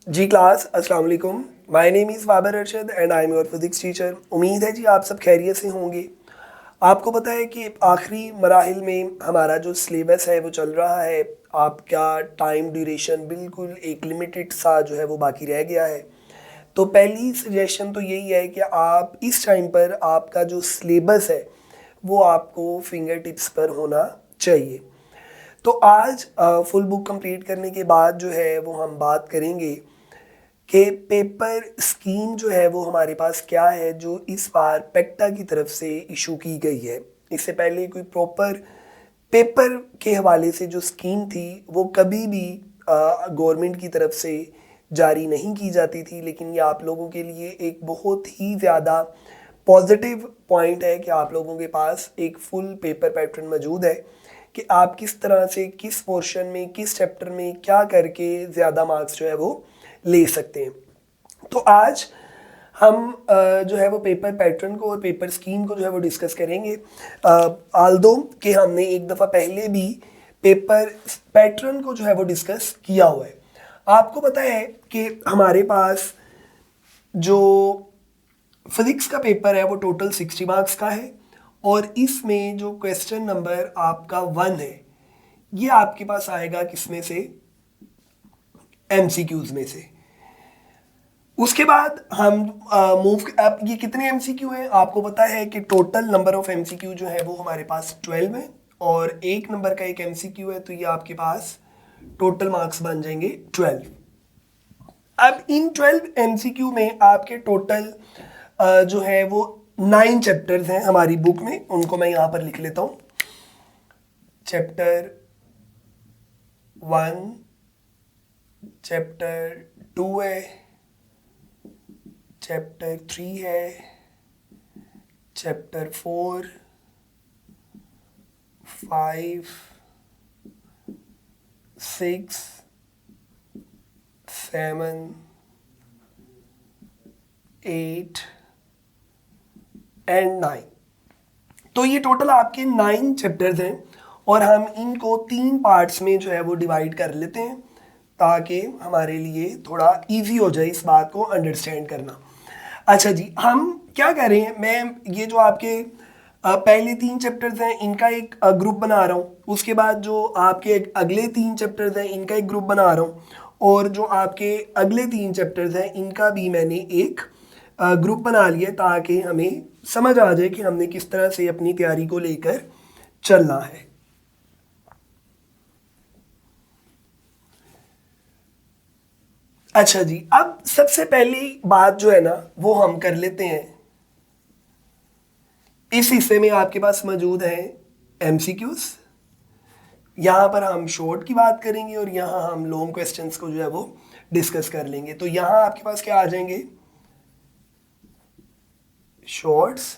जी class, अस्सलाम वालेकुम। My name is Babar Arshad and I am your physics teacher. उम्मीद है जी आप सब खैरियत से होंगे। आपको पता है कि आखिरी मराहिल में हमारा जो सिलेबस है वो चल रहा है। आपका टाइम ड्यूरेशन बिल्कुल एक लिमिटेड सा जो है वो बाकी रह गया है। तो पहली सजेशन तो यही है कि आप इस टाइम पर आपका जो सिलेबस है वो आपको फिंगर टिप्स पर होना चाहिए। तो आज फुल बुक कंप्लीट करने के बाद जो है वो हम बात करेंगे कि पेपर स्कीम जो है वो हमारे पास क्या है जो इस बार पेक्टा की तरफ से इशू की गई है। इससे पहले कोई प्रॉपर पेपर के हवाले से जो स्कीम थी वो कभी भी गवर्नमेंट की तरफ से जारी नहीं की जाती थी, लेकिन ये आप लोगों के लिए एक बहुत ही ज़्यादा पॉजिटिव पॉइंट है कि आप लोगों के पास एक फुल पेपर पैटर्न मौजूद है कि आप किस तरह से किस पोर्शन में किस चैप्टर में क्या करके ज़्यादा मार्क्स जो है वो ले सकते हैं। तो आज हम जो है वो पेपर पैटर्न को और पेपर स्कीम को जो है वो डिस्कस करेंगे। आल्दो कि हमने एक दफ़ा पहले भी पेपर पैटर्न को जो है वो डिस्कस किया हुआ है। आपको पता है कि हमारे पास जो फिजिक्स का पेपर है वो टोटल 60 मार्क्स का है और इसमें जो क्वेश्चन नंबर आपका 1 है ये आपके पास आएगा किसमें से, एमसीक्यूज में से। उसके बाद हम मूव अब ये कितने एमसीक्यू हैं आपको पता है कि टोटल नंबर ऑफ एमसीक्यू जो है वो हमारे पास 12 है और एक नंबर का एक एमसीक्यू है, तो ये आपके पास टोटल मार्क्स बन जाएंगे 12। अब इन 12 एमसीक्यू में आपके टोटल जो है वो 9 चैप्टर्स हैं हमारी बुक में, उनको मैं यहाँ पर लिख लेता हूँ। चैप्टर 1, चैप्टर 2 है, चैप्टर 3 है, चैप्टर 4, 5, 6, 7, 8 एंड 9। तो ये टोटल आपके 9 चैप्टर्स हैं और हम इनको 3 पार्ट्स में जो है वो डिवाइड कर लेते हैं ताकि हमारे लिए थोड़ा इजी हो जाए इस बात को अंडरस्टैंड करना। अच्छा जी, हम क्या कर रहे हैं, मैं ये जो आपके पहले 3 चैप्टर्स हैं इनका एक ग्रुप बना रहा हूँ, उसके बाद जो आपके अगले 3 चैप्टर्स हैं इनका एक ग्रुप बना रहा हूँ और जो आपके अगले 3 चैप्टर्स हैं इनका भी मैंने एक ग्रुप बना लिया ताकि हमें समझ आ जाए कि हमने किस तरह से अपनी तैयारी को लेकर चलना है। अच्छा जी, अब सबसे पहली बात जो है ना वो हम कर लेते हैं। इस हिस्से में आपके पास मौजूद है एमसीक्यूज, यहाँ पर हम शॉर्ट की बात करेंगे और यहाँ हम लॉन्ग क्वेश्चंस को जो है वो डिस्कस कर लेंगे। तो यहाँ आपके पास क्या आ जाएंगे, शॉर्ट्स,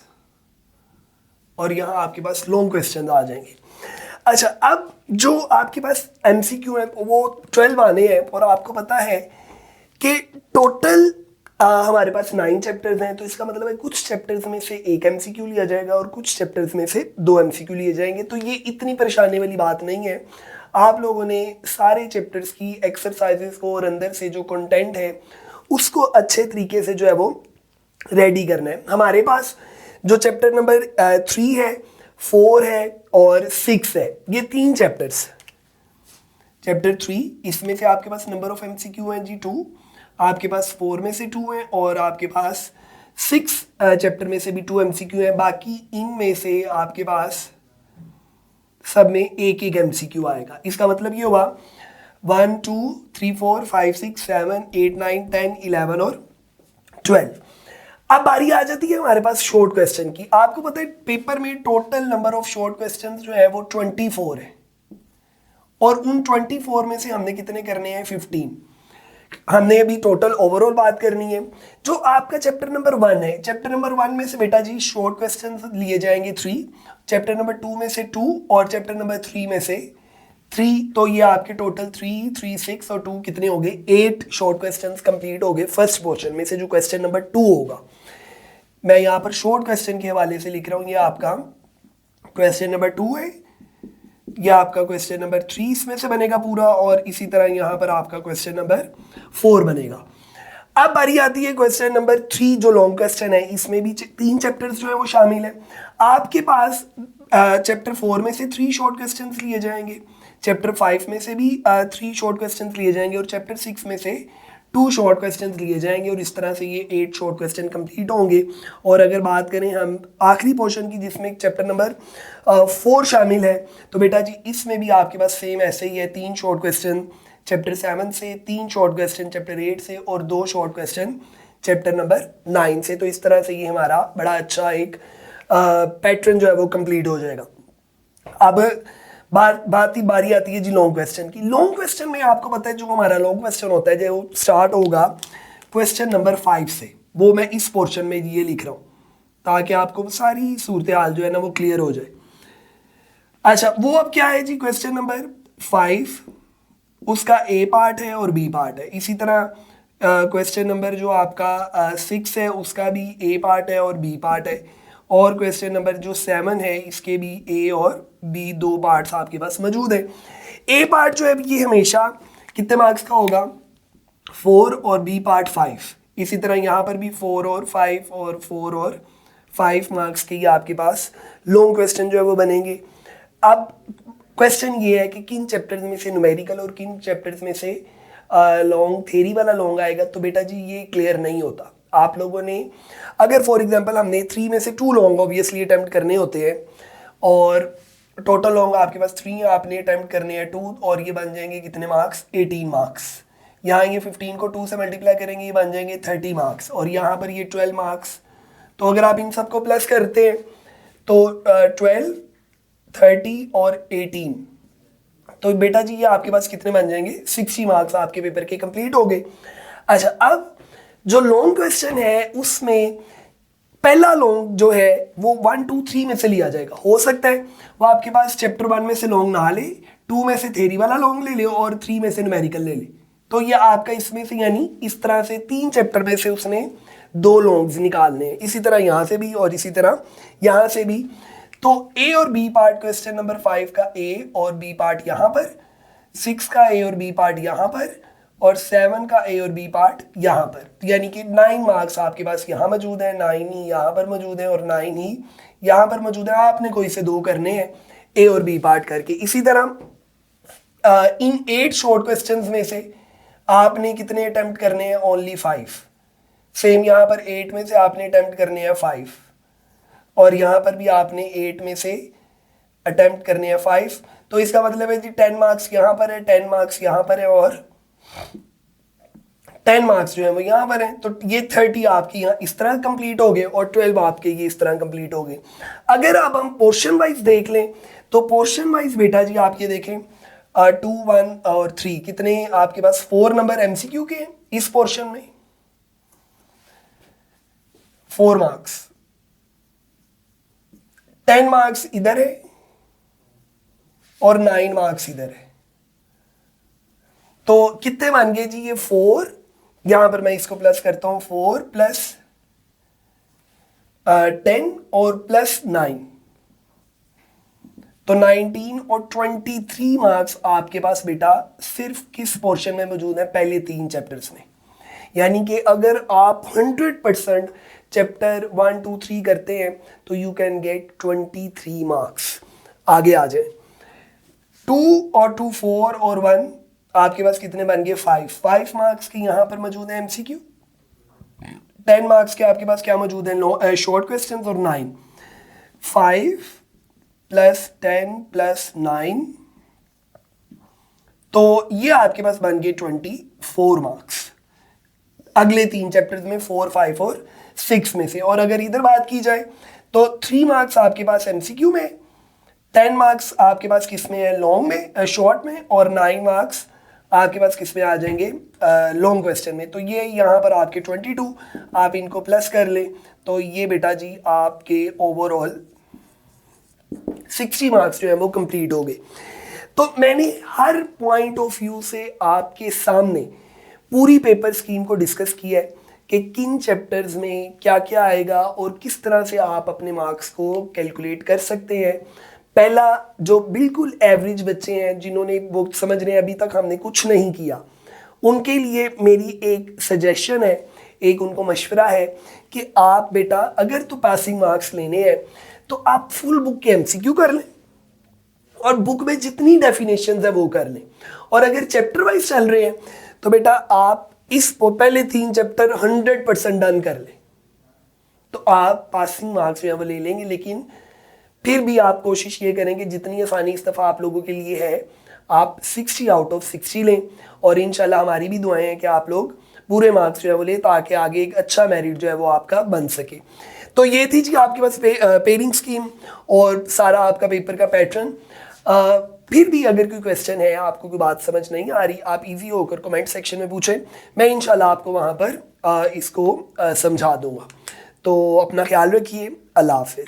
और यहाँ आपके पास लॉन्ग क्वेश्चन आ जाएंगे। अच्छा, अब जो आपके पास एमसीक्यू है वो 12 आने हैं और आपको पता है कि टोटल हमारे पास 9 चैप्टर्स हैं, तो इसका मतलब है कुछ चैप्टर्स में से एक एमसीक्यू लिया जाएगा और कुछ चैप्टर्स में से 2 एमसीक्यू लिए जाएंगे। तो ये इतनी परेशानी वाली बात नहीं है। आप लोगों ने सारे चैप्टर्स की एक्सरसाइजेस को और अंदर से जो कंटेंट है उसको अच्छे तरीके से जो है वो रेडी करना है। हमारे पास जो चैप्टर नंबर 3 है, 4 है और 6 है, ये 3 चैप्टर्स। चैप्टर 3 इसमें से आपके पास नंबर ऑफ एमसीक्यू हैं जी 2, आपके पास 4 में से 2 हैं और आपके पास 6 चैप्टर में से भी 2 एमसीक्यू हैं। बाकी इनमें से आपके पास सब में एक एक एमसीक्यू आएगा। इसका मतलब ये हुआ 1 2 3 4 5 6 7 8 9 10 11 और 12। अब बारी आ जाती है हमारे पास शॉर्ट क्वेश्चन की। आपको पता है पेपर में total number of short question जो है वो 24 है और उन 24 में से हमने कितने करने हैं, 15। हमने अभी टोटल ओवरऑल बात करनी है। जो आपका चैप्टर नंबर 1 है, चैप्टर नंबर 1 में से बेटा जी शॉर्ट क्वेश्चन लिए जाएंगे 3, चैप्टर नंबर 2 में से 2 और चैप्टर नंबर 3 में से 3। तो ये आपके टोटल 3 3 6 और 2 कितने हो गए, 8 शॉर्ट क्वेश्चन कंप्लीट हो गए फर्स्ट पोर्शन में से जो क्वेश्चन नंबर 2 होगा। मैं यहाँ पर शॉर्ट क्वेश्चन के हवाले से लिख रहा हूँ, ये आपका क्वेश्चन नंबर 2 है, यह आपका क्वेश्चन नंबर 3 इसमें से बनेगा पूरा और इसी तरह यहाँ पर आपका क्वेश्चन नंबर 4 बनेगा। अब बारी आती है क्वेश्चन नंबर 3 जो लॉन्ग क्वेश्चन है, इसमें भी 3 चैप्टर्स जो है वो शामिल है। आपके पास चैप्टर 4 में से 3 शॉर्ट क्वेश्चंस लिए जाएंगे, चैप्टर 5 में से भी 3 शॉर्ट क्वेश्चंस लिए जाएंगे और चैप्टर 6 में से 2 शॉर्ट क्वेश्चंस लिए जाएंगे और इस तरह से ये 8 शॉर्ट क्वेश्चन कंप्लीट होंगे। और अगर बात करें हम आखिरी पोर्शन की जिसमें चैप्टर नंबर 4 शामिल है, तो बेटा जी इसमें भी आपके पास सेम ऐसे ही है, 3 शॉर्ट क्वेश्चन चैप्टर 7 से, 3 शॉर्ट क्वेश्चन चैप्टर 8 से और 2 शॉर्ट क्वेश्चन चैप्टर नंबर 9 से। तो इस तरह से ये हमारा बड़ा अच्छा एक पैटर्न जो है वो कंप्लीट हो जाएगा। अब बारी आती है जी लॉन्ग क्वेश्चन की। लॉन्ग क्वेश्चन में आपको पता है जो हमारा लॉन्ग क्वेश्चन होता है जो स्टार्ट होगा क्वेश्चन नंबर 5 से, वो मैं इस पोर्शन में ये लिख रहा हूँ ताकि आपको सारी सूरत हाल जो है ना वो क्लियर हो जाए। अच्छा, वो अब क्या है जी, क्वेश्चन नंबर 5 उसका ए पार्ट है और बी पार्ट है। इसी तरह क्वेश्चन नंबर जो आपका 6 है उसका भी ए पार्ट है और बी पार्ट है। और क्वेश्चन नंबर जो 7 है इसके भी ए और बी 2 पार्ट्स आपके पास मौजूद है। ए पार्ट जो है ये हमेशा कितने मार्क्स का होगा, 4 और बी पार्ट 5। इसी तरह यहाँ पर भी 4 और 5 और 4 और 5 मार्क्स के ये आपके पास लॉन्ग क्वेश्चन जो है वो बनेंगे। अब क्वेश्चन ये है कि किन चैप्टर्स में से न्यूमेरिकल और किन चैप्टर्स में से लॉन्ग थ्योरी वाला लॉन्ग आएगा। तो बेटा जी ये क्लियर नहीं होता। आप लोगों ने अगर फॉर एग्जांपल हमने 3 में से 2 लॉन्ग ऑब्वियसली अटेम्प्ट करने होते हैं और टोटल लॉन्ग आपके पास 3 आपने अटेम्प्ट करने हैं 2, और ये बन जाएंगे कितने मार्क्स, 18 मार्क्स। यहाँ ये 15 को 2 से मल्टीप्लाई करेंगे ये बन जाएंगे 30 मार्क्स और यहाँ पर ये 12 मार्क्स। तो अगर आप इन सबको प्लस करते हैं तो 12, 30 और 18, तो बेटा जी ये आपके पास कितने बन जाएंगे, 60 मार्क्स आपके पेपर के कंप्लीट हो गए। अच्छा, अब जो लॉन्ग क्वेश्चन है उसमें पहला लॉन्ग जो है वो 1, 2, 3 में से लिया जाएगा। हो सकता है वो आपके पास चैप्टर 1 में से लॉन्ग ना ले, 2 में से थ्योरी वाला लॉन्ग ले ले और 3 में से न्यूमेरिकल ले ले। तो ये आपका इसमें से यानी इस तरह से 3 चैप्टर में से उसने 2 लॉन्ग्स निकालने हैं। इसी तरह यहाँ से भी और इसी तरह यहाँ से भी। तो ए और बी पार्ट क्वेश्चन नंबर 5 का ए और बी पार्ट यहाँ पर, 6 का ए और बी पार्ट यहाँ पर और 7 का ए और बी पार्ट यहाँ पर। यानी कि 9 मार्क्स आपके पास यहाँ मौजूद है, 9 ही यहाँ पर मौजूद है और 9 ही यहाँ पर मौजूद है। आपने कोई से 2 करने हैं ए और बी पार्ट करके। इसी तरह इन 8 शॉर्ट क्वेश्चंस में से आपने कितने अटेम्प्ट करने हैं, ओनली 5। सेम यहाँ पर 8 में से आपने अटेम्प्ट करने हैं 5 और यहाँ पर भी आपने 8 में से अटेम्प्ट करने हैं 5। तो इसका मतलब है जी 10 मार्क्स यहाँ पर है, 10 मार्क्स यहाँ पर है और 10 मार्क्स जो है वो यहाँ पर है। तो ये 30 आपकी यहाँ इस तरह कंप्लीट हो गए और 12 आपके ये इस तरह कंप्लीट हो गए। अगर अब हम पोर्शन वाइज देख लें तो पोर्शन वाइज बेटा जी आप ये देखें 2, 1 और 3 कितने आपके पास 4 नंबर एमसीक्यू के हैं इस पोर्शन में, 4 मार्क्स, 10 मार्क्स इधर है और 9 मार्क्स इधर है। तो कितने बन गए जी ये 4, यहां पर मैं इसको प्लस करता हूं 4 प्लस 10 और प्लस 9, तो 19 और 23 मार्क्स आपके पास बेटा सिर्फ किस पोर्शन में मौजूद है, पहले 3 चैप्टर्स में। यानी कि अगर आप 100% चैप्टर 1, 2, 3 करते हैं तो यू कैन गेट 23 मार्क्स। आगे आ जाए 2 और 2, 4 और 1 आपके पास कितने बन गए 5 मार्क्स के यहाँ पर मौजूद है एमसीक्यू, 10 मार्क्स के आपके पास क्या मौजूद है शॉर्ट क्वेश्चंस और 9, 5 प्लस 10 प्लस 9, तो ये आपके पास बन गए 24 मार्क्स अगले 3 चैप्टर्स में 4, 5 और 6 में से। और अगर इधर बात की जाए तो 3 मार्क्स आपके पास एमसीक्यू में, 10 मार्क्स आपके पास किस में है लॉन्ग में, शॉर्ट में, और 9 मार्क्स आपके पास किस में आ जाएंगे लॉन्ग क्वेश्चन में। तो ये यहाँ पर आपके 22, आप इनको प्लस कर ले तो ये बेटा जी आपके ओवरऑल 60 मार्क्स जो है वो कंप्लीट हो गए। तो मैंने हर पॉइंट ऑफ व्यू से आपके सामने पूरी पेपर स्कीम को डिस्कस किया है कि किन चैप्टर्स में क्या क्या आएगा और किस तरह से आप अपने मार्क्स को कैलकुलेट कर सकते हैं। पहला जो बिल्कुल एवरेज बच्चे हैं जिन्होंने वो समझ रहे हैं अभी तक हमने कुछ नहीं किया, उनके लिए मेरी एक सजेशन है, एक उनको मशवरा है कि आप बेटा अगर तो पासिंग मार्क्स लेने हैं तो आप फुल बुक के एमसीक्यू कर लें और बुक में जितनी डेफिनेशंस है वो कर लें। और अगर चैप्टर वाइज चल रहे हैं तो बेटा आप इस पहले 3 चैप्टर 100% डन कर लें, तो आप पासिंग मार्क्स जो है वो ले लेंगे। लेकिन फिर भी आप कोशिश ये करेंगे जितनी आसानी इस दफ़ा आप लोगों के लिए है आप 60 आउट ऑफ 60 लें, और इंशाल्लाह हमारी भी दुआएं हैं कि आप लोग पूरे मार्क्स जो है वो लें ताकि आगे एक अच्छा मेरिट जो है वो आपका बन सके। तो ये थी जी आपके पास पेयरिंग स्कीम और सारा आपका पेपर का पैटर्न। फिर भी अगर कोई क्वेश्चन है, आपको कोई बात समझ नहीं आ रही, आप इजी होकर कमेंट सेक्शन में पूछें, मैं इंशाल्लाह आपको वहाँ पर इसको समझा दूँगा। तो अपना ख्याल रखिए, अल्लाह हाफिज़।